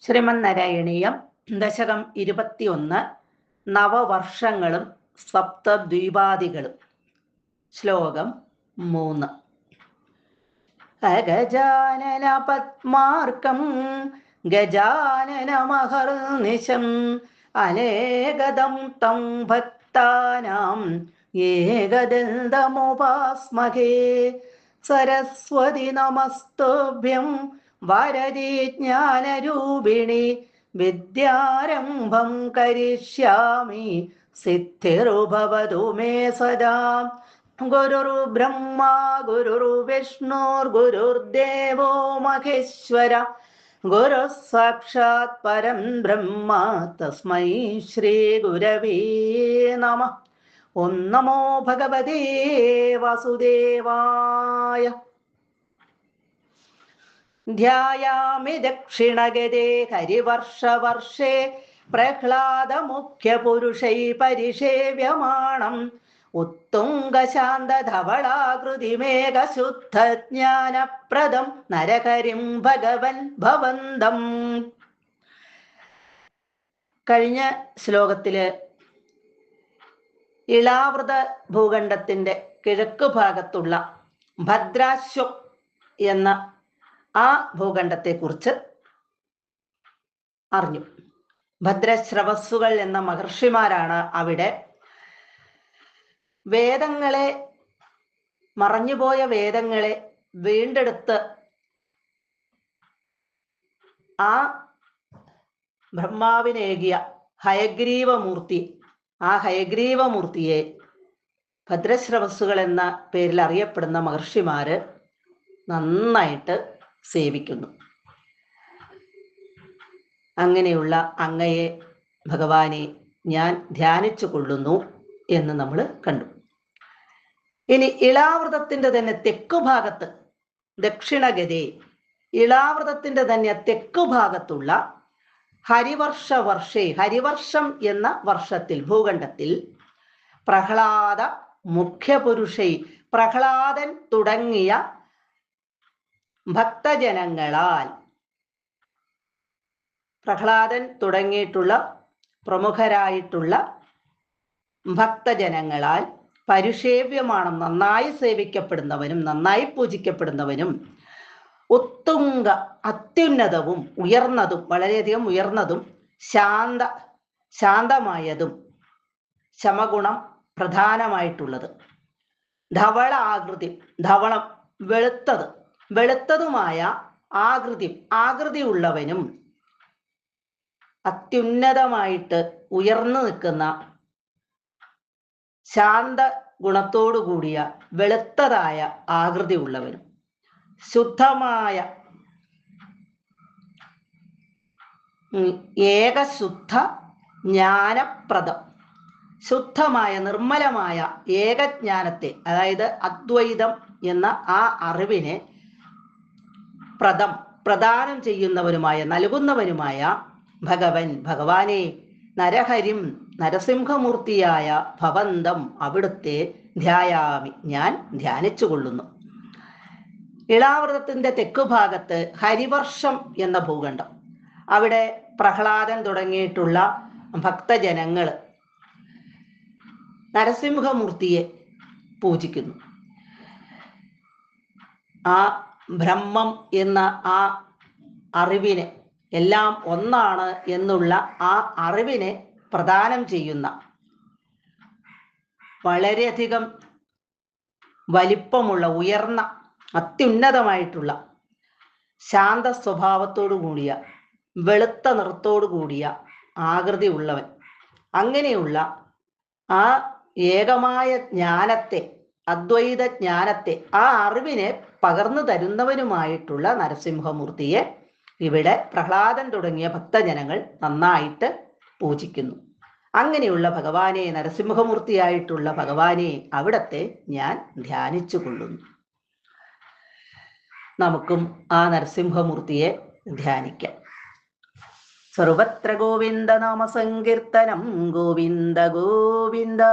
ശ്രീമന്നാരായണീയം ദശകം 21 നവവർഷങ്ങളും സപ്തദ്വീപാദികളും. ശ്ലോകം 3. അഗജാനന പത്മാർക്കം ഗജാനനമഹർനിശം അനേകദം തം ഭക്താനാം ഏകദന്തമുപാസ്മഹേ. സരസ്വതി നമസ്തുഭ്യം വരദേ ജ്ഞാനരൂപിണി വിദ്യാരംഭം കരിഷ്യാമി സിദ്ധിർഭവതു മേ സദാ. ഗുരുർബ്രഹ്മ ഗുരുർവിഷ്ണുർഗുരുർദേവോ മഹേശ്വര ഗുരുഃ സാക്ഷാത് പരം ബ്രഹ്മ തസ്മൈ ശ്രീ ഗുരവേ നമഃ. ഓം നമോ ഭഗവതേ വാസുദേവായ. ധ്യായാമി ദക്ഷിണഗതേ ഹരിവർഷവർഷേ പ്രഹ്ലാദമുഖ്യപുരുഷൈ പരിഷേവ്യമാണം ഉത്തുംഗശാന്തധവളാകൃതിമേഘശുദ്ധജ്ഞാനപ്രദം നരഹരിം ഭഗവൻ ഭവന്തം. കഴിഞ്ഞ ശ്ലോകത്തില് ഇളാവൃത ഭൂഖണ്ഡത്തിന്റെ കിഴക്ക് ഭാഗത്തുള്ള ഭദ്രാശ്വം എന്ന ആ ഭൂഖണ്ഡത്തെക്കുറിച്ച് അറിഞ്ഞു. ഭദ്രശ്രവസ്സുകൾ എന്ന മഹർഷിമാരാണ് അവിടെ വേദങ്ങളെ, മറഞ്ഞുപോയ വേദങ്ങളെ വീണ്ടെടുത്ത് ആ ബ്രഹ്മാവിനേകിയ ഹയഗ്രീവമൂർത്തി, ആ ഹയഗ്രീവമൂർത്തിയെ ഭദ്രശ്രവസ്സുകൾ എന്ന പേരിൽ അറിയപ്പെടുന്ന മഹർഷിമാര് നന്നായിട്ട് സേവിക്കുന്നു. അങ്ങനെയുള്ള അങ്ങയെ, ഭഗവാനെ ഞാൻ ധ്യാനിച്ചു കൊള്ളുന്നു എന്ന് നമ്മൾ കണ്ടു. ഇനി ഇളാവൃതത്തിന്റെ തന്നെ തെക്കുഭാഗത്ത്, ദക്ഷിണഗതേ, ഇളാവൃതത്തിന്റെ തന്നെ തെക്കുഭാഗത്തുള്ള ഹരിവർഷവർഷേ, ഹരിവർഷം എന്ന വർഷത്തിൽ, ഭൂഖണ്ഡത്തിൽ പ്രഹ്ലാദ മുഖ്യപുരുഷൈ, പ്രഹ്ലാദൻ തുടങ്ങിയ ഭക്തജനങ്ങളാൽ, പ്രഹ്ലാദൻ തുടങ്ങിയിട്ടുള്ള പ്രമുഖരായിട്ടുള്ള ഭക്തജനങ്ങളാൽ പരിഷേവ്യമാണ്, നന്നായി സേവിക്കപ്പെടുന്നവനും നന്നായി പൂജിക്കപ്പെടുന്നവനും ഉത്തുംഗ, അത്യുന്നതവും ഉയർന്നതും, വളരെയധികം ഉയർന്നതും ശാന്തമായതും ശമഗുണം പ്രധാനമായിട്ടുള്ളത്, ധവള ആകൃതി, ധവളം വെളുത്തതുമായ ആകൃതി ഉള്ളവനും അത്യുന്നതമായിട്ട് ഉയർന്നു നിൽക്കുന്ന ശാന്ത ഗുണത്തോടു കൂടിയ വെളുത്തതായ ആകൃതി ഉള്ളവനും ശുദ്ധമായ ഏകശുദ്ധ ജ്ഞാനപ്രദം, ശുദ്ധമായ നിർമ്മലമായ ഏകജ്ഞാനത്തെ, അതായത് അദ്വൈതം എന്ന ആ അറിവിനെ പ്രദാനം ചെയ്യുന്നവനുമായ, നൽകുന്നവനുമായ ഭഗവാനെ, നരഹരിം, നരസിംഹമൂർത്തിയായ ഭവന്തം, അവിടുത്തെ ധ്യായാമി, ഞാൻ ധ്യാനിച്ചു കൊള്ളുന്നു. ഇളാവൃതത്തിന്റെ തെക്കുഭാഗത്ത് ഹരിവർഷം എന്ന ഭൂഖണ്ഡം, അവിടെ പ്രഹ്ലാദൻ തുടങ്ങിയിട്ടുള്ള ഭക്തജനങ്ങൾ നരസിംഹമൂർത്തിയെ പൂജിക്കുന്നു. ആ ബ്രഹ്മം എന്ന ആ അറിവിനെ, എല്ലാം ഒന്നാണ് എന്നുള്ള ആ അറിവിനെ പ്രദാനം ചെയ്യുന്ന, വളരെയധികം വലിപ്പമുള്ള, ഉയർന്ന, അത്യുന്നതമായിട്ടുള്ള ശാന്ത സ്വഭാവത്തോടു കൂടിയ, വെളുത്ത നിറത്തോടു കൂടിയ ആകൃതി ഉള്ളവൻ, അങ്ങനെയുള്ള ആ ഏകമായ ജ്ഞാനത്തെ, അദ്വൈത ജ്ഞാനത്തെ, ആ അറിവിനെ പകർന്നു തരുന്നവനുമായിട്ടുള്ള നരസിംഹമൂർത്തിയെ ഇവിടെ പ്രഹ്ലാദൻ തുടങ്ങിയ ഭക്തജനങ്ങൾ നന്നായിട്ട് പൂജിക്കുന്നു. അങ്ങനെയുള്ള ഭഗവാനെ, നരസിംഹമൂർത്തിയായിട്ടുള്ള ഭഗവാനെ, അവിടത്തെ ഞാൻ ധ്യാനിച്ചു കൊള്ളുന്നു. നമുക്കും ആ നരസിംഹമൂർത്തിയെ ധ്യാനിക്കാം. സർവത്ര ഗോവിന്ദ നാമ സങ്കീർത്തനം, ഗോവിന്ദ ഗോവിന്ദ.